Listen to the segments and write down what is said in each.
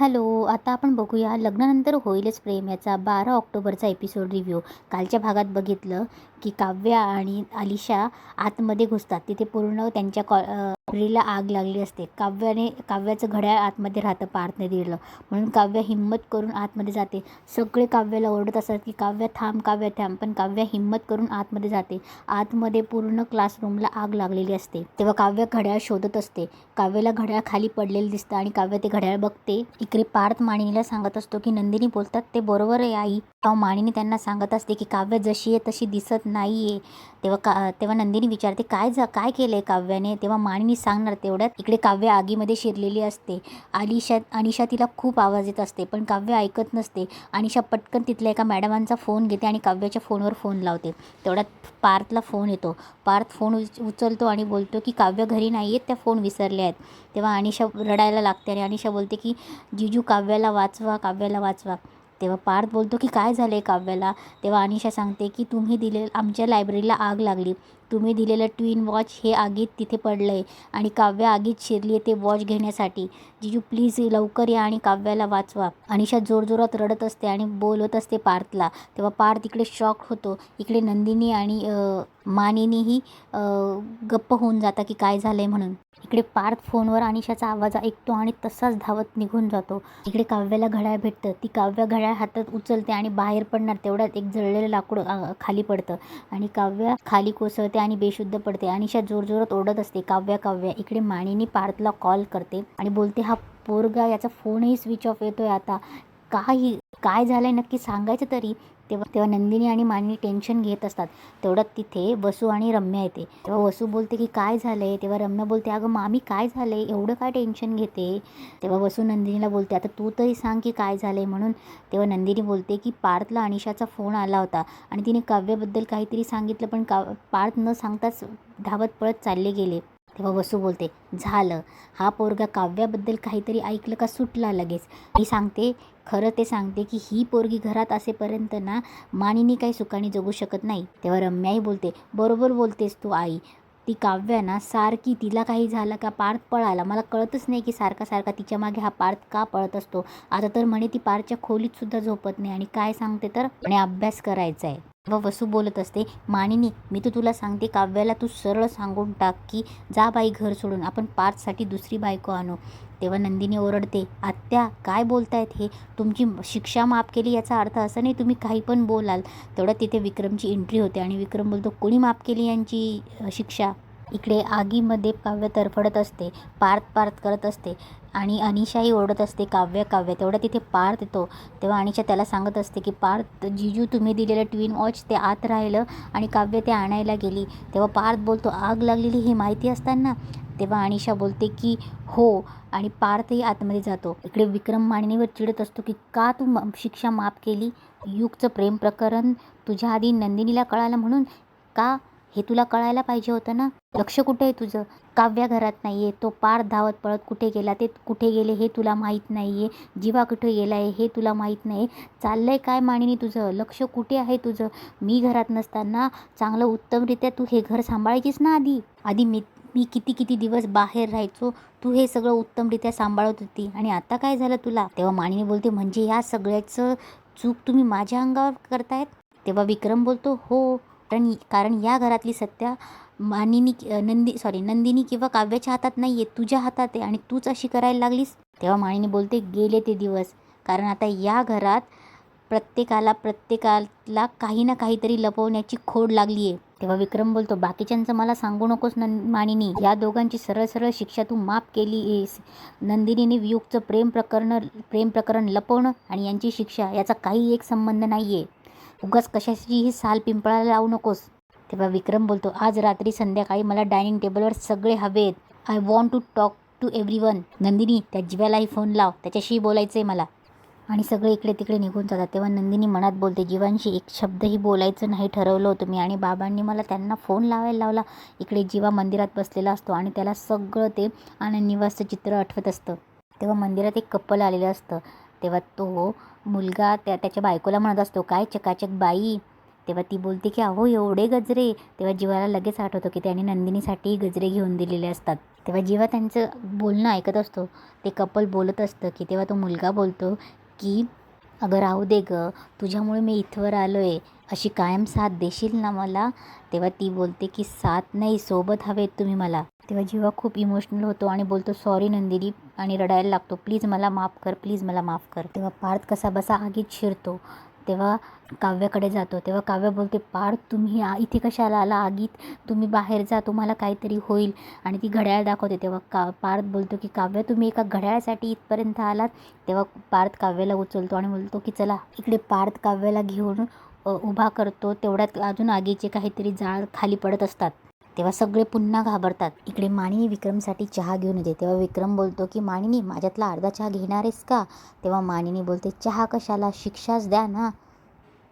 Hello, आता आपण बघूया लग्नानंतर होईलच प्रेम याचा 12 ऑक्टोबरचा एपिसोड रिव्ह्यू. कालच्या भागात बघितलं की काव्या आणि आलिशा आतमध्ये घुसतात. तिथे पूर्ण त्यांच्या लायब्ररीला आग लागली असते. काव्याचं घड्याळ आतमध्ये राहतं, पार्थने दिलं म्हणून काव्या हिंमत करून आतमध्ये जाते. सगळे काव्याला ओरडत असतात की काव्या थांब, काव्या थांब, पण काव्या हिंमत करून आतमध्ये जाते. आतमध्ये पूर्ण क्लासरूमला आग लागलेली असते. तेव्हा काव्या घड्याळ शोधत असते. काव्याला घड्याळ खाली पडलेलं दिसतं आणि काव्या ते घड्याळ बघते. इकडे पार्थ मानिनीला सांगत असतो की नंदिनी बोलतात ते बरोबर आहे आई. तेव्हा मानिनी त्यांना सांगत असते की काव्य जशी आहे तशी दिसत नाही आहे. तेव्हा नंदिनी विचारते काय केलं आहे काव्याने. तेव्हा मानिनी सांगणार तेवढ्यात इकडे काव्य आगीमध्ये शिरलेली असते. अनिशा तिला खूप आवाज येत असते पण काव्य ऐकत नसते. अनिशा पटकन तिथल्या एका मॅडमांचा फोन घेते आणि काव्याच्या फोनवर फोन लावते. तेवढ्यात पार्थला फोन येतो. पार्थ फोन उचलतो आणि बोलतो की काव्य घरी नाही आहेत, त्या फोन विसरल्या आहेत. तेव्हा अनिशा रडायला लागते आणि अनिशा बोलते की जीजू काव्याला वाचवा, काव्याला वाचवा. तेव्हा पार्थ बोलतो की काय झालं आहे काव्याला. तेव्हा अनिशा सांगते की आमच्या लायब्ररीला आग लागली. तुम्ही दिलेलं ट्विन वॉच हे आगीत तिथे पडलं आहे आणि काव्य आगीत शिरली आहे ते वॉच घेण्यासाठी. जीजू प्लीज लवकर या आणि काव्याला वाचवा. अनिशा जोरजोरात रडत असते आणि बोलत असते पार्थला. तेव्हा पार्थ इकडे शॉक होतो. इकडे नंदिनी आणि मानिनीही गप्प होऊन जाता की काय झालं आहे म्हणून. इकडे पार्थ फोनवर अनिशाचा आवाज ऐकतो आणि तसाच धावत निघून जातो. इकडे काव्याला घड्याळ भेटतं. ती काव्य घड्याळ हातात उचलते आणि बाहेर पडणार तेवढ्यात एक जळलेलं लाकूड खाली पडतं आणि काव्या खाली कोसळते आणि बेशुद्ध पडते. अनिशा जोरजोरात ओरडत असते काव्या काव्या. इकडे मानिनी पार्थला कॉल करते आणि बोलते हा पोरगा, याचा फोनही स्विच ऑफ येतोय आता. काय झालंय नक्की सांगायचं तरी. तेव्हा नंदिनी आणि मानिनी टेन्शन घेत असतात. तेवढ्यात तिथे वसू आणि रम्या येते. तेव्हा वसू बोलते की काय झालंय. तेव्हा रम्या बोलते अगं मामी काय झालंय, एवढं काय टेन्शन घेते. तेव्हा वसू नंदिनीला बोलते आता तू तरी सांग की काय झालंय म्हणून. तेव्हा नंदिनी बोलते की पार्थला अनिशाचा फोन आला होता आणि तिने काव्याबद्दल काहीतरी सांगितलं पण पार्थ न सांगताच धावत पळत चालले गेले. तेव्हा वसू बोलते झालं, हा पोरगा काव्याबद्दल काहीतरी ऐकलं का सुटला लगेच. मी सांगते खरं ते सांगते की ही पोरगी घरात असेपर्यंत ना मानिनी काही सुखाने जगू शकत नाही. तेव्हा रम्याही बोलते बरोबर बोलतेस तू आई. ती काव्या ना सारखी, तिला काही झालं का पार्थ पळाला. मला कळतच नाही की सारखा तिच्या मागे हा पार्थ का पळत असतो. आता तर म्हणे ती पार्थच्या खोलीत सुद्धा झोपत नाही आणि काय सांगते तर म्हणे अभ्यास करायचा आहे. तेव्हा वसू बोलत असते मानिनी मी तर तुला सांगते काव्याला तू सरळ सांगून टाक की जा बाई घर सोडून, आपण पार्थसाठी दुसरी बायको आणू. तेव्हा नंदिनी ओरडते आत्या काय बोलतायत हे, तुमची शिक्षा माफ केली याचा अर्थ असं नाही तुम्ही काही पण बोलाल. तेवढ्यात तिथे विक्रमची एंट्री होते आणि विक्रम बोलतो कोणी माफ केली यांची शिक्षा. इकडे आगीमध्ये काव्य तरफडत असते. पार्थ करत असते आणि अनिशाही ओरडत असते काव्य काव्य. तेवढ्या तिथे पार्थ येतो. तेव्हा अनिशा त्याला सांगत असते की पार्थ जीजू तुम्ही दिलेलं ट्विन वॉच ते आत राहिलं आणि काव्य ते आणायला गेली. तेव्हा पार्थ बोलतो आग लागलेली हे माहिती असताना. तेव्हा अनिशा बोलते की हो आणि पार्थही आतमध्ये जातो. इकडे विक्रम मानिनीवर चिडत असतो की का तू शिक्षा माफ केली. युगचं प्रेम प्रकरण तुझ्या आधी नंदिनीला कळालं म्हणून का, हे तुला कळायला पाहिजे होतं ना. लक्ष कुठे आहे तुझं. काव्या घरात नाही आहे, तो पार धावत पळत कुठे गेला ते कुठे गेले हे तुला माहीत नाही आहे. जीवा कुठे गेला आहे हे तुला माहीत नाही. चाललं आहे काय मानिनी तुझं, लक्ष कुठे आहे तुझं. मी घरात नसताना चांगलं उत्तमरित्या तू हे घर सांभाळायचीस ना आधी मी किती दिवस बाहेर राहायचो, तू हे सगळं उत्तमरित्या सांभाळत होती आणि आता काय झालं तुला. तेव्हा मानिनी बोलते म्हणजे या सगळ्याचं चूक तुम्ही माझ्या अंगावर करतायत. तेव्हा विक्रम बोलतो हो कारण या घरातली सत्या नंदिनी किंवा काव्याच्या हातात नाही आहे, तुझ्या हातात आहे आणि तूच अशी करायला लागलीस. तेव्हा मानिनी बोलते गेले ते दिवस, कारण आता या घरात प्रत्येकाला काही ना काहीतरी लपवण्याची खोड लागली आहे. तेव्हा विक्रम बोलतो बाकीच्यांचं मला सांगू नकोस मानिनी, या दोघांची सरळ शिक्षा तू माफ केली आहेस. नंदिनीने वियुक्तचं प्रेम प्रकरण लपवणं आणि यांची शिक्षा याचा काही एक संबंध नाही आहे. उगाच कशाचीही साल पिंपळाला लावू नकोस. तेव्हा विक्रम बोलतो आज रात्री संध्याकाळी मला डायनिंग टेबलवर सगळे हवेत. I want to talk to everyone. Nandini त्या जीवालाही फोन लाव, त्याच्याशी बोलायचं आहे मला. आणि सगळे इकडे तिकडे निघून जातात. तेव्हा नंदिनी मनात बोलते जीवांशी एक शब्दही बोलायचं नाही ठरवलं होतं मी आणि बाबांनी मला त्यांना फोन लावायला लावला. इकडे जीवा मंदिरात बसलेला असतो आणि त्याला सगळं ते आनंद निवासचं चित्र आठवत असतं. तेव्हा मंदिरात एक कपल आलेलं असतं. तेव्हा तो मुलगा त्याच्या बायकोला म्हणत असतो काय चकाचक बाई. तेव्हा ती बोलते की अहो एवढे गजरे. तेव्हा जीवाला लगेच आठवतं की त्याने नंदिनीसाठी गजरे घेऊन दिलेले असतात. तेव्हा जेव्हा त्यांचं बोलणं ऐकत असतो, ते कपल बोलत असतं की तेव्हा तो मुलगा बोलतो की अगं राहू दे गं, तुझ्यामुळे मी इथवर आलो आहे, अशी कायम साथ देशील ना मला? तेव्हा ती बोलते की साथ नाही, सोबत हवेत तुम्ही मला. तेव्हा जीवा खूप इमोशनल होतो आणि बोलतो सॉरी नंदिनी आणि रडायला लागतो, प्लीज मला माफ कर, प्लीज मला माफ कर. तेव्हा पार्थ कसाबसा आगीत शिरतो. तेव्हा काव्याकडे जातो. तेव्हा काव्य बोलते, पार्थ तुम्ही इथे कशाला आला आगीत? तुम्ही बाहेर जा, तुम्हाला काहीतरी होईल. आणि ती घड्याळ दाखवते. तेव्हा पार्थ बोलतो की काव्य तुम्ही एका घड्याळासाठी इथपर्यंत आलात? तेव्हा पार्थ काव्याला उचलतो आणि बोलतो की चला. इकडे पार्थ काव्याला घेऊन उभा करतो. तेवढ्यात अजून आगीचे काहीतरी जाळ खाली पडत असतात. तेव्हा सगळे पुन्हा घाबरतात. इकडे मानिनी विक्रमसाठी चहा घेऊन येते. तेव्हा विक्रम बोलतो की मानिनी माझ्यातला अर्धा चहा घेणार आहेस का? तेव्हा मानिनी बोलते चहा कशाला, शिक्षाच द्या ना.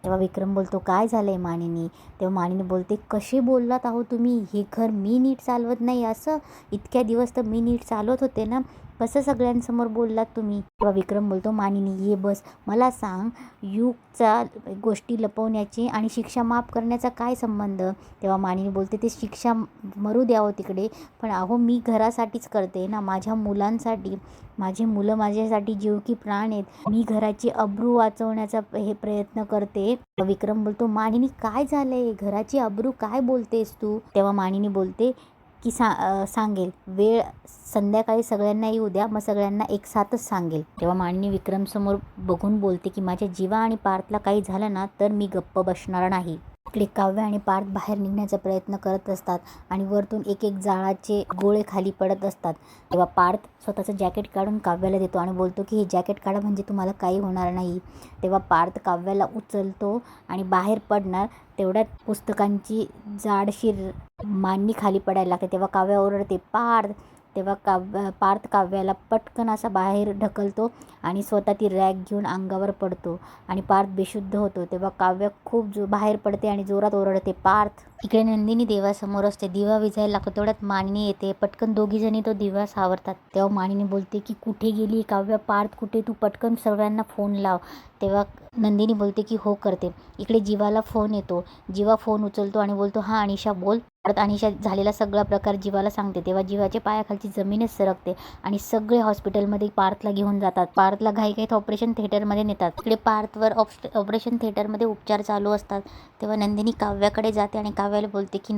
तेव्हा विक्रम बोलतो काय झालं आहे मानिनी? तेव्हा मानिनी बोलते कसे बोललात आहो तुम्ही, हे घर मी नीट चालवत नाही असं? इतक्या दिवस तर मी नीट चालवत होते ना, कसं सगळ्यांसमोर बोललात तुम्ही? तेव्हा विक्रम बोलतो मानिनी ये बस, मला सांग युगचा गोष्टी लपवण्याची आणि शिक्षा माफ करण्याचा काय संबंध? तेव्हा मानिनी बोलते ते शिक्षा मरू द्यावं तिकडे, पण अहो मी घरासाठीच करते ना, माझ्या मुलांसाठी. माझे मुलं माझ्यासाठी जीव की प्राण आहेत. मी घराची अब्रू वाचवण्याचा हे प्रयत्न करते. विक्रम बोलतो मानिनी काय झालंय, घराची अब्रू काय बोलतेस तू? तेव्हा मानिनी बोलते की सांगेल, वेळ संध्याकाळी सगळ्यांना येऊ द्या, मग सगळ्यांना एक साथच सांगेल. तेव्हा मानिनी विक्रम समोर बघून बोलते की माझ्या जीवा आणि पार्थला काही झालं ना तर मी गप्प बसणार नाही. इकडे काव्य आणि पार्थ बाहेर निघण्याचा प्रयत्न करत असतात आणि वरतून एक एक जाळाचे गोळे खाली पडत असतात. तेव्हा पार्थ स्वतःचं जॅकेट काढून काव्याला देतो आणि बोलतो की हे जॅकेट काढा म्हणजे तुम्हाला काही होणार नाही. तेव्हा पार्थ काव्याला उचलतो आणि बाहेर पडणार तेवढ्यात पुस्तकांची जाडशीर मांडणी खाली पडायला लागते. तेव्हा काव्य ओरडते पार्थ. तेव्हा पार्थ काव्याला पटकन असा बाहेर ढकलतो आणि स्वतः ती रॅग घेऊन अंगावर पडतो आणि पार्थ बेशुद्ध होतो. तेव्हा काव्य खूप बाहेर पडते आणि जोरात ओरडते पार्थ. इकडे नंदिनी देवासमोर असते. दिवा विझायला लागतो. तेवढ्यात मानिनी येते. पटकन दोघीजणी तो दिवा सावरतात. तेव्हा मानिनी बोलते की कुठे गेली काव्य, पार्थ कुठे, तू पटकन सगळ्यांना फोन लाव. तेव्हा नंदिनी बोलते की हो करते. इकडे जीवाला फोन येतो. जीवा फोन उचलतो आणि बोलतो हां अनिशा बोल. परत अनिशा झालेला सगळा प्रकार जीवाला सांगते. तेव्हा जीवाच्या पायाखालची जमीनच सरकते आणि सगळे हॉस्पिटलमध्ये पार्थला घेऊन जातात. पार्थला घाईघाईत ऑपरेशन थिएटरमध्ये नेतात. इकडे पार्थवर ऑपरेशन थिएटरमध्ये उपचार चालू असतात. तेव्हा नंदिनी काव्याकडे जाते आणि काव्याला बोलते की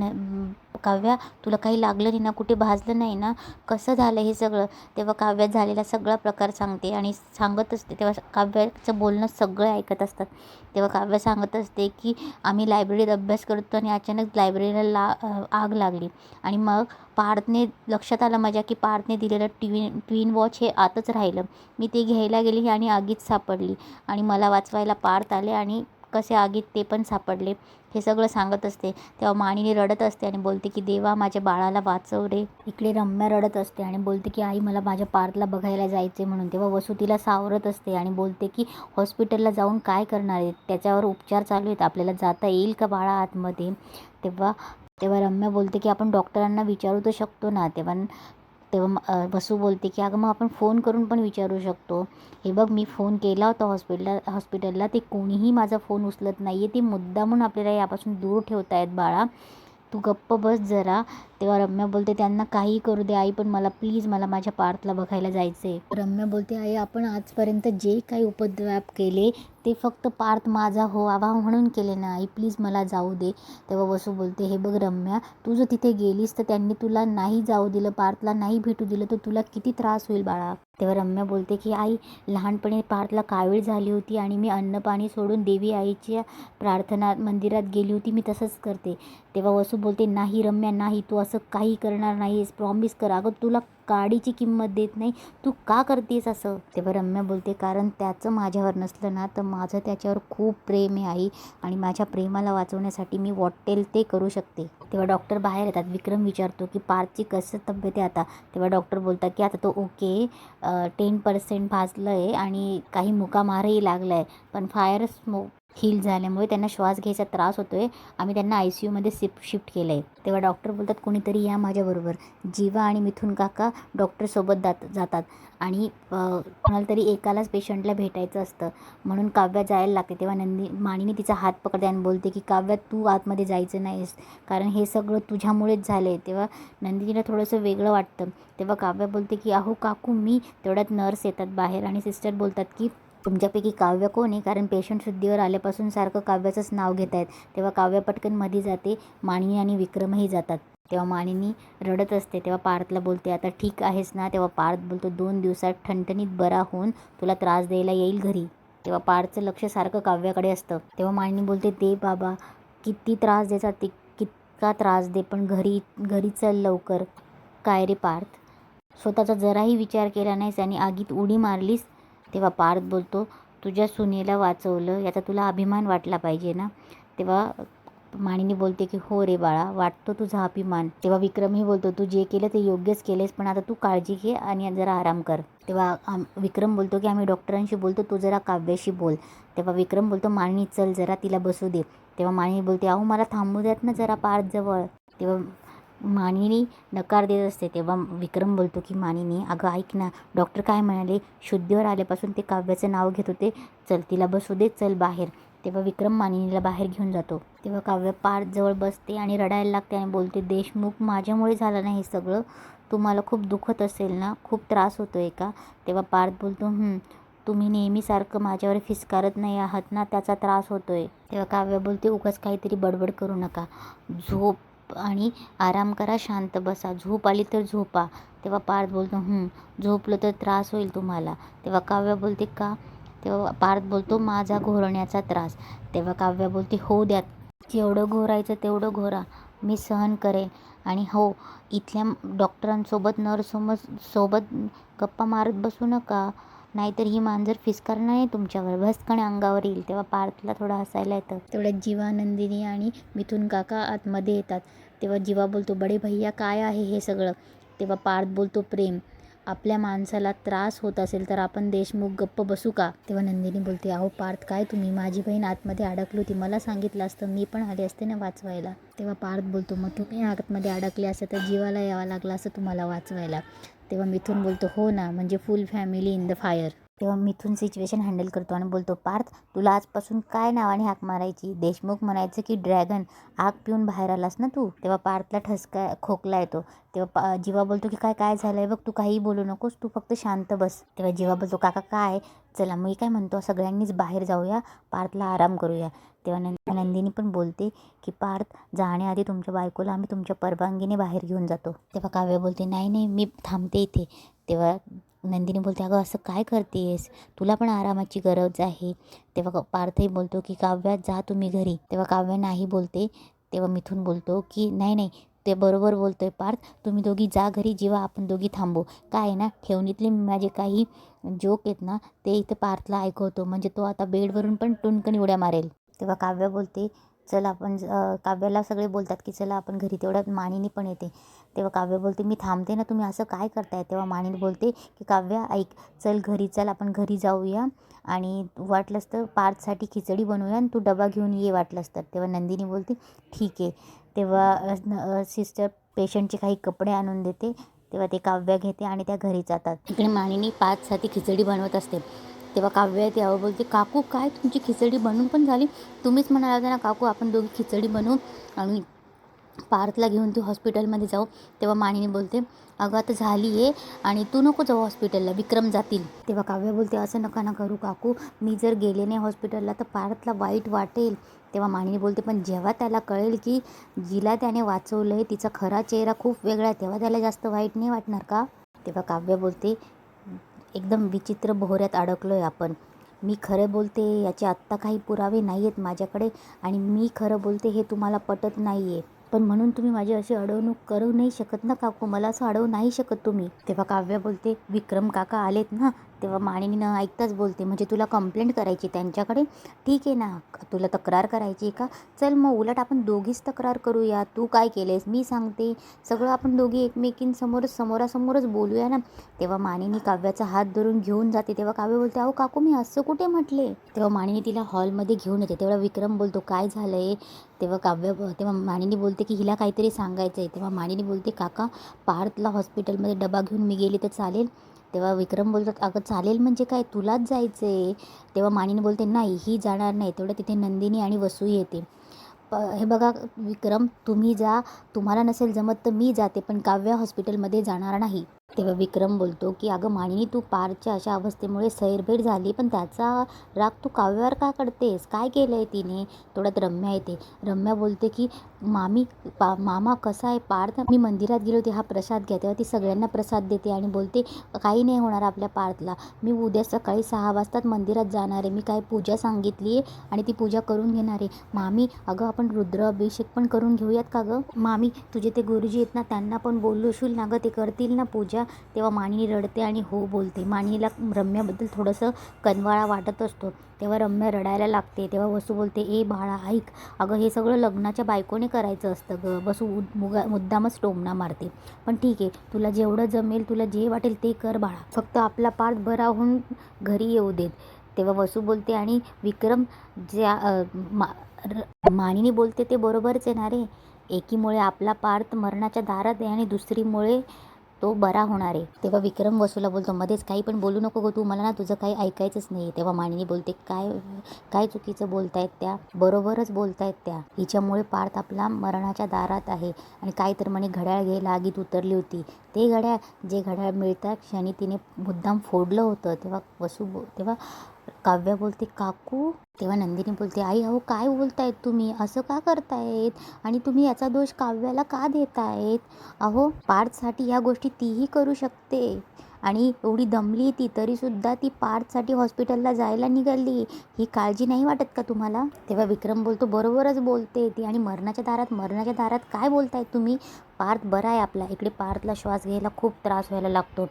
काव्या तुला काही लागलं नाही ना, कुठे भाजलं नाही ना, कसं झालं हे सगळं? तेव्हा काव्यात झालेला सगळा प्रकार सांगते आणि सांगत असते. तेव्हा काव्याचं बोलणं सगळे ऐकत असतात. तेव्हा काव्य सांगत असते की आम्ही लायब्ररीत अभ्यास करतो आणि अचानक लायब्ररीला आग लागली आणि मग पार्थने लक्षात आलं माझ्या की पार्थने दिलेलं ट्विन वॉच हे आतच राहिलं. मी ते घ्यायला गेली आणि आगीत सापडली आणि मला वाचवायला पार्थ आले आणि कसे आगीत ते पण सापडले. हे सगळं सांगत असते. तेव्हा मानिनी रडत असते आणि बोलते की देवा माझ्या बाळाला वाचव रे. इकडे रम्या रडत असते आणि बोलते की आई मला माझ्या पार्थला बघायला जायचे म्हणून. तेव्हा वसू तिला सावरत असते आणि बोलते की हॉस्पिटलला जाऊन काय करणार आहे, त्याच्यावर उपचार चालू आहेत, आपल्याला जाता येईल का बाळा आतमध्ये? तेव्हा तेव्हा रम्या बोलते की आपण डॉक्टरांना विचारू तर शकतो ना. तेव्हा तेव्हा वसू बोलते की अगं मग आपण फोन करून पण विचारू शकतो. हे बघ मी फोन केला होता हॉस्पिटलला ते कोणीही माझा फोन उचलत नाही आहे. ते मुद्दामून आपल्याला यापासून दूर ठेवत आहेत बाळा, तू गप्प बस जरा. तेव्हा रम्या बोलते त्यांना काही करू दे आई, पण मला प्लीज मला माझ्या पार्थला बघायला जायचं आहे. रम्या बोलते आई आपण आजपर्यंत जे काही उपद्व्याप केले ते फक्त पार्थ माझा व्हावा म्हणून केले ना आई, प्लीज मला जाऊ दे. तेव्हा वसू बोलते हे बघ रम्या, तू जर तिथे गेलीस तर त्यांनी तुला नाही जाऊ दिलं, पार्थला नाही भेटू दिलं तर तुला किती त्रास होईल बाळा. तेव्हा रम्या बोलते की आई लहानपणी पार्थला कावीळ झाली होती आणि मी अन्न पाणी सोडून देवी आईच्या प्रार्थना मंदिरात गेली होती, मी तसंच करते. तेव्हा वसू बोलते नाही रम्या नाही, तू असं काही करणार नाहीस, प्रॉमिस कर. अगं तुला काडीची किंमत देत नाही, तू का करतेस असं? तेव्हा रम्या बोलते कारण त्याचं माझ्यावर नसलं ना तर माझं त्याच्यावर खूप प्रेम आहे आई आणि माझ्या प्रेमाला वाचवण्यासाठी मी वाटेल ते करू शकते. तेव्हा डॉक्टर बाहेर येतात. विक्रम विचारतो की पार्थची कसं तब्येत आहे आता? तेव्हा डॉक्टर बोलतात की आता तो ओके, 10% भाजलं आहे आणि काही मुकामारही लागला आहे, पण फायर हील झाल्यामुळे त्यांना श्वास घ्यायचा त्रास होतो आहे. आम्ही त्यांना ICUमध्ये शिफ्ट केलं आहे. तेव्हा डॉक्टर बोलतात कोणीतरी या माझ्याबरोबर. जीवा आणि मिथुन काका डॉक्टरसोबत जातात आणि कोणाला तरी एकालाच पेशंटला भेटायचं असतं म्हणून काव्या जायला लागते. तेव्हा मानिनी तिचा हात पकडते आणि बोलते की काव्या तू आतमध्ये जायचं नाहीस, कारण हे सगळं तुझ्यामुळेच झालं आहे. तेव्हा नंदिनीला थोडंसं वेगळं वाटतं. तेव्हा काव्या बोलते की अहो काकू मी. तेवढ्यात नर्स येतात बाहेर आणि सिस्टर बोलतात की तुमच्यापैकी काव्य कोण आहे, कारण पेशंट शुद्धीवर आल्यापासून सारखं काव्याचंच नाव घेत आहेत. तेव्हा काव्य पटकन मध्ये जाते. मानिनी आणि विक्रमही जातात. तेव्हा मानिनी रडत असते. तेव्हा पार्थला बोलते आता ठीक आहेस ना. तेव्हा पार्थ बोलतो 2 दिवसात ठणठणीत बरा होऊन तुला त्रास द्यायला येईल घरी. तेव्हा पार्थचं लक्ष सारखं काव्याकडे असतं. तेव्हा मानिनी बोलते दे बाबा, किती त्रास द्यायचा ते कितका त्रास दे, पण घरी चल लवकर. काय रे पार्थ, स्वतःचा जराही विचार केला नाहीस आणि आगीत उडी मारलीस. तेव्हा पार्थ बोलतो तुझ्या सुनेला वाचवलं याचा तुला अभिमान वाटला पाहिजे ना. तेव्हा मानिनी बोलते की हो रे बाळा, वाटतो तुझा अभिमान. तेव्हा विक्रमही बोलतो तू जे केलं ते योग्यच केलेस, पण आता तू काळजी घे आणि जरा आराम कर. तेव्हा विक्रम बोलतो की आम्ही डॉक्टरांशी बोलतो, तू जरा काव्याशी बोल. तेव्हा विक्रम बोलतो मानिनी चल जरा तिला बसू दे. तेव्हा मानिनी बोलते अहो मला थांबू द्यात ना जरा पार्थजवळ. तेव्हा मानिनी नकार देत असते. तेव्हा विक्रम बोलतो की मानिनी अगं ऐक ना, डॉक्टर काय म्हणाले, शुद्धीवर आल्यापासून ते काव्याचं नाव घेत होते, चल तिला बसू दे, चल बाहेर. तेव्हा विक्रम मानिनीला बाहेर घेऊन जातो. तेव्हा काव्य पार्थजवळ बसते आणि रडायला लागते आणि बोलते देशमुख माझ्यामुळे झालं नाही हे सगळं, तुम्हाला खूप दुखत असेल ना, खूप त्रास होतो आहे का. तेव्हा पार्थ बोलतो तुम्ही नेहमीसारखं माझ्यावर फिसकारत नाही आहात ना, त्याचा त्रास होतो आहे. तेव्हा काव्य बोलते उगाच काहीतरी बडबड करू नका, झोप आणि आराम करा, शांत बसा, झोप आली तर झोपा. तेव्हा पार्थ बोलतो झोपलं तर त्रास होईल तुम्हाला. तेव्हा काव्य बोलते का. तेव्हा पार्थ बोलतो माझा घोरण्याचा त्रास. तेव्हा काव्य बोलते होऊ द्या, जेवढं घोरायचं तेवढं घोरा, मी सहन करेन. आणि हो, इथल्या डॉक्टरांसोबत सोबत गप्पा मारत बसू नका, नाहीतर ही मांजर फिसकारणार नाही तुमच्यावर, भस्कणे अंगावर येईल. तेव्हा पार्थला थोडं हसायला येतं. तेवढ्यात जीवा, नंदिनी आणि मिथुन काका आतमध्ये येतात. तेव्हा जीवा बोलतो बडे भैया काय आहे हे सगळं. तेव्हा पार्थ बोलतो प्रेम, आपल्या माणसाला त्रास होत असेल तर आपण देशमुख गप्प बसू का. तेव्हा नंदिनी बोलते अहो पार्थ काय तुम्ही, माझी बहीण आतमध्ये अडकली होती, मला सांगितलं असतं मी पण आले असते ना वाचवायला. तेव्हा पार्थ बोलतो मग तुम्ही आतमध्ये अडकले असते तर जीवाला यावं लागलं असं तुम्हाला वाचवायला. तेव्हा मिथुन बोलतो हो ना, म्हणजे फुल फॅमिली इन द फायर. तेव्हा मिथुन सिच्युएशन हँडल करतो आणि बोलतो पार्थ तुला आजपासून काय नावाने हाक मारायची, देशमुख म्हणायचं की ड्रॅगन, आग पिऊन बाहेर आलास ना तू. तेव्हा पार्थला खोकला येतो. तेव्हा जीवा बोलतो की काय झालं आहे बघ, तू काहीही बोलू नकोस, तू फक्त शांत बस. तेव्हा जीवा बोलतो काका काय, चला मी काय म्हणतो सगळ्यांनीच बाहेर जाऊया, पार्थला आराम करूया. तेव्हा नंदिनी पण बोलते की पार्थ जाण्याआधी तुमच्या बायकोला आम्ही तुमच्या परवानगीने बाहेर घेऊन जातो. तेव्हा काव्य बोलते नाही मी थांबते इथे. तेव्हा नंदिनी बोलते अगं असं काय करतेस, तुला पण आरामाची गरज आहे. तेव्हा पार्थही बोलतो की काव्या जा तुम्ही घरी. तेव्हा काव्य नाही बोलते. तेव्हा मिथुन बोलतो की नाही ते बरोबर बोलतोय पार्थ, तुम्ही दोघी जा घरी, जेव्हा आपण दोघी थांबू. काय आहे ना, ठेवणीतले माझे काही जोक आहेत ना ते इथे पार्थला ऐकवतो, म्हणजे तो आता बेडवरून पण टुणकन उड्या मारेल. तेव्हा काव्य बोलते चल आपण काव्याला सगळे बोलतात की चला आपण घरी. तेवढ्यात मानिनी पण येते. तेव्हा काव्य बोलते मी थांबते ना, तुम्ही असं काय करताय. तेव्हा मानिनी बोलते की काव्या ऐक, चल घरी चल, आपण घरी जाऊया आणि वाटलंच तर पार्थसाठी खिचडी बनवूया आणि तू डबा घेऊन ये वाटलंच तर. तेव्हा नंदिनी बोलते ठीक आहे. तेव्हा सिस्टर पेशंटचे काही कपडे आणून देते. तेव्हा ते काव्या घेते आणि त्या घरी जातात. इकडे मानिनी पार्थसाठी खिचडी बनवत असते. तेव्हा काव्य त्यावर बोलते काकू काय तुमची खिचडी बनवून पण झाली, तुम्हीच म्हणाला होता ना काकू आपण दोघी खिचडी बनवू आणि पार्थला घेऊन तू हॉस्पिटलमध्ये जाऊ. तेव्हा मानिनी बोलते अगं आता झाली आहे आणि तू नको जाऊ हॉस्पिटलला, विक्रम जातील. तेव्हा काव्य बोलते असं नका ना करू काकू, मी जर गेले नाही हॉस्पिटलला तर पार्थला वाईट वाटेल. तेव्हा मानिनी बोलते पण जेव्हा त्याला कळेल की जिला त्याने वाचवलं आहे तिचा खरा चेहरा खूप वेगळा आहे, तेव्हा त्याला जास्त वाईट नाही वाटणार का. तेव्हा काव्य बोलते एकदम विचित्र भोवऱ्यात अडकलो आहे आपण, मी खरं बोलते याचे आत्ता काही पुरावे नाही आहेत माझ्याकडे आणि मी खरं बोलते हे तुम्हाला पटत नाही आहे, पण म्हणून तुम्ही माझी अशी अडवणूक करू नाही शकत ना काकू, मला असं अडवू नाही शकत तुम्ही. तेव्हा काव्य बोलते विक्रम काका आलेत ना, तेव्हा मानिनी न ऐकताच बोलते, म्हणजे तुला कंप्लेंट करायची त्यांच्याकडे? ठीक आहे ना, तुला तक्रार करायची का? चल मग उलट आपण दोघीच तक्रार करूया. तू काय केलेस मी सांगते, सगळं आपण दोघी एकमेकींसमोरच समोरासमोरच बोलूया ना. तेव्हा मानिनी काव्याचा हात धरून घेऊन जाते. तेव्हा काव्य बोलते, अहो काकू मी असं कुठे म्हटले. तेव्हा मानिनी तिला हॉलमध्ये घेऊन येते. तेव्हा विक्रम बोलतो, काय झालंय? तेव्हा मानिनी बोलते की हिला काहीतरी सांगायचं आहे. तेव्हा मानिनी बोलते, काका पार्थला हॉस्पिटलमध्ये डबा घेऊन मी गेली तर चालेल? तेव्हा विक्रम बोलतात, अगं चालेल म्हणजे काय, तुलाच जायचं आहे. तेव्हा मानिनी बोलते, नाही ही जाणार नाही. तेवढं तिथे नंदिनी आणि वसू येते. हे बघा विक्रम, तुम्ही जा, तुम्हाला नसेल जमत तर मी जाते, पण काव्या हॉस्पिटलमध्ये जाणार नाही. तेव्हा विक्रम बोलतो की अगं मानिनी, तू पारच्या अशा अवस्थेमुळे सैरभैर झाली, पण त्याचा राग तू काव्यावर का काढतेस? काय केलं आहे तिने? तेवढ्यात रम्या येते. रम्या बोलते की मामा कसा आहे पार्थ, मी मंदिरात गेले होते, हा प्रसाद घ्या. तेव्हा ती सगळ्यांना प्रसाद देते आणि बोलते, काही नाही होणार आपल्या पार्थला, मी उद्या सकाळी 6 वाजताच मंदिरात जाणार आहे. मी काय पूजा सांगितली आहे आणि ती पूजा करून घेणार आहे. मामी अगं आपण रुद्र अभिषेक पण करून घेऊयात का गं? मामी तुझे ते गुरुजी आहेत ना, त्यांना पण बोलवशील ना गं, ते करतील ना पूजा? तेव्हा मानिनी रडते आणि हो बोलते. मानिनीला रम्याबद्दल थोडंसं कनवाळा वाटत असतो. तेव्हा रम्या रडायला लागते. तेव्हा वसू बोलते, ए बाळा ऐक, अगं हे सगळं लग्नाच्या बायकोने करायचं असतं गं. वसू मुद्दामच टोमणा मारते. पण ठीक आहे, तुला जेवढं जमेल, तुला जे वाटेल ते कर बाळा, फक्त आपला पार्थ बरा होऊन घरी येऊ देत. तेव्हा वसू बोलते आणि विक्रम मानिनी बोलते ते बरोबरच येणार आहे. एकीमुळे आपला पार्थ मरणाच्या दारात आहे आणि दुसरीमुळे तो बरा होणार आहे. तेव्हा विक्रम वसूला बोलतो, मध्येच काही पण बोलू नको गं तू, मला ना तुझं काही ऐकायचंच नाही. तेव्हा मानिनी बोलते, काय काय चुकीचं बोलतायत त्या? बरोबरच बोलतायत त्या, हिच्यामुळे पार्थ आपला मरणाच्या दारात आहे. आणि काय तर म्हणे घड्याळ घ्यायला आगीत उतरली होती. ते जे घड्याळ मिळतात क्षणी तिने मुद्दाम फोडलं होतं. तेव्हा काव्या बोलते, काकू? तेव्हा नंदिनी बोलते, आई अहो काय बोलतायत तुम्ही, असं का करतायत? आणि तुम्ही याचा दोष काव्याला का देतायत? अहो पार्थसाठी ह्या गोष्टी तीही करू शकते, आणि एवढी दमली ती तरीसुद्धा ती पार्थसाठी हॉस्पिटलला जायला निघाली. ही काळजी नाही वाटत का तुम्हाला? तेव्हा विक्रम बोलतो, बरोबरच बोलते ती, आणि मरणाच्या दारात काय बोलतायत तुम्ही? पार्थ बरा आहे आपला. इकडे पार्थला श्वास घ्यायला खूप त्रास व्हायला लागतो.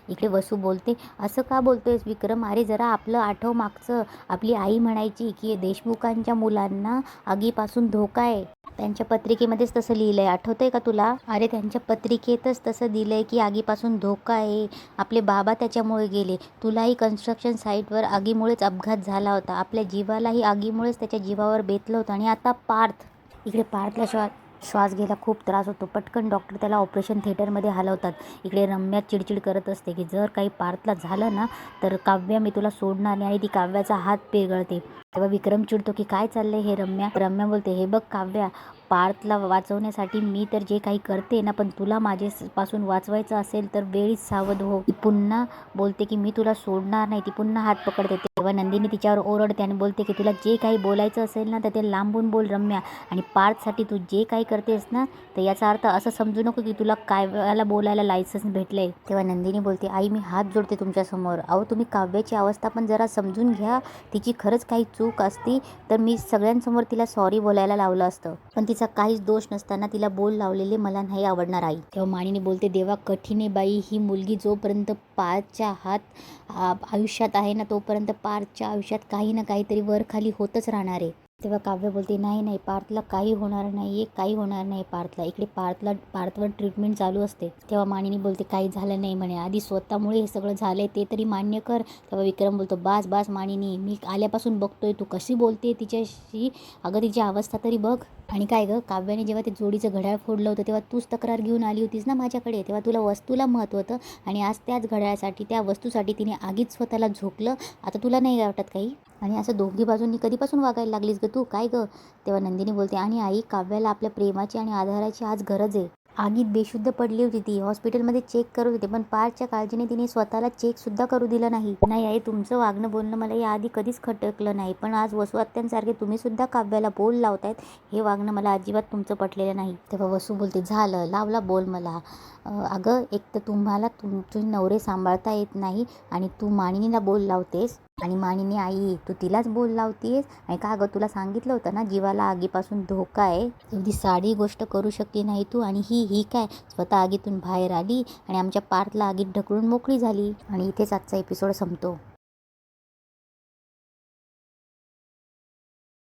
इकडे वसू बोलते, असं का बोलतोयस विक्रम? अरे जरा आपलं आठव मागचं. आपली आई म्हणायची की देशमुखांच्या मुलांना आगीपासून धोका आहे. त्यांच्या पत्रिकेमध्येच तसं लिहिलंय, आठवतंय का तुला? अरे त्यांच्या पत्रिकेतच तसं दिलंय की आगीपासून धोका आहे. आपले बाबा त्याच्यामुळे गेले. तुलाही कन्स्ट्रक्शन साईटवर आगीमुळेच अपघात झाला होता. आपल्या जीवालाही आगीमुळेच त्याच्या जीवावर बेतलं होतं. आणि आता पार्थ, इकडे पार्थला श्वास घ्यायला खूप त्रास होतो. पटकन डॉक्टर त्याला ऑपरेशन थिएटरमध्ये हलवतात. इकडे रम्या चिडचिड करत असते की जर काही पार्थला झालं ना तर काव्या मी तुला सोडणार नाही, आणि ती काव्याचा हात पेगळते. तेव्हा विक्रम चिडतो की काय चाललंय हे रम्या बोलते, हे बघ काव्या, पार्थला वाचवण्यासाठी मी तर जे काही करते ना, पण तुला माझ्यापासून वाचवायचं असेल तर वेळीच सावध हो. ती पुन्हा बोलते की मी तुला सोडणार नाही. ती पुन्हा हात पकडते. तेव्हा नंदिनी तिच्यावर ओरडते आणि बोलते की तुला जे काही बोलायचं असेल ना तर ते लांबून बोल रम्या, आणि पार्थसाठी तू जे काही करतेस ना तर याचा अर्थ असं समजू नको की तुला काव्याला बोलायला लायसन्स भेटलंय. तेव्हा नंदिनी बोलते, आई मी हात जोडते तुमच्यासमोर. अहो तुम्ही काव्याची अवस्था पण जरा समजून घ्या. तिची खरंच काही चूक असती तर मी सगळ्यांसमोर तिला सॉरी बोलायला लावलं असतं, पण तिचा काहीच दोष नसताना तिला बोल लावलेले मला नाही आवडणार आई. तेव्हा मानिनी बोलते, देवा कठीण आहे बाई, ही मुलगी जोपर्यंत पार्थच्या आयुष्यात आहे ना तोपर्यंत पार्थच्या आयुष्यात काही ना काहीतरी वरखाली होतच राहणार आहे. तेव्हा काव्य बोलते, नाही पार्थला काही होणार नाही पार्थला. इकडे पार्थवर ट्रीटमेंट चालू असते. तेव्हा मानिनी बोलते, काही झालं नाही म्हणे, आधी स्वतःमुळे हे सगळं झालंय ते तरी मान्य कर. तेव्हा विक्रम बोलतो, बास मानिनी, मी आल्यापासून बघतोय तू कशी बोलते तिच्याशी, अगं तिची अवस्था तरी बघ. आणि काय गं, काव्याने जेव्हा ते जोडीचं घड्याळ फोडलं होतं तेव्हा तूच तक्रार घेऊन आली होतीस ना माझ्याकडे. तेव्हा तुला वस्तूला महत्त्व होतं, आणि आज त्याच घड्याळासाठी, त्या वस्तूसाठी तिने आगीत स्वतःला झोकलं. आता तुला नाही वाटत काही? आणि असं दोघी बाजूंनी कधीपासून वागायला लागलीस गं तू, काय गं? तेव्हा नंदिनी बोलते, आणि आई काव्याला आपल्या प्रेमाची आणि आधाराची आज गरज आहे. आगीत बेशुद्ध पडली होती ती, हॉस्पिटलमध्ये चेक करत होते, पण पार्थच्या काळजीने तिने स्वतःला चेकसुद्धा करू दिलं नाही. नाही आई, तुमचं वागणं बोलणं मला याआधी कधीच खटकलं नाही, पण आज वसू आत्यांसारखे तुम्हीसुद्धा काव्याला बोल लावतायत, हे वागणं मला अजिबात तुमचं पटलेलं नाही. तेव्हा वसू बोलते, झालं लावला बोल मला. अगं एक तर तुम्हाला तुमचे नवरे सांभाळता येत नाही आणि तू मानिनीला बोल लावतेस. आणि मानिनी, आई तू तिलाच बोल लावतीयस. आणि का गं, तुला सांगितलं होतं ना जीवाला आगीपासून धोका आहे. एवढी साधी गोष्ट करू शकली नाही तू. आणि ही काय स्वतः आगीतून बाहेर आली आणि आमच्या पार्थला आगीत ढकलून मोकळी झाली. आणि इथेच आजचा एपिसोड संपतो.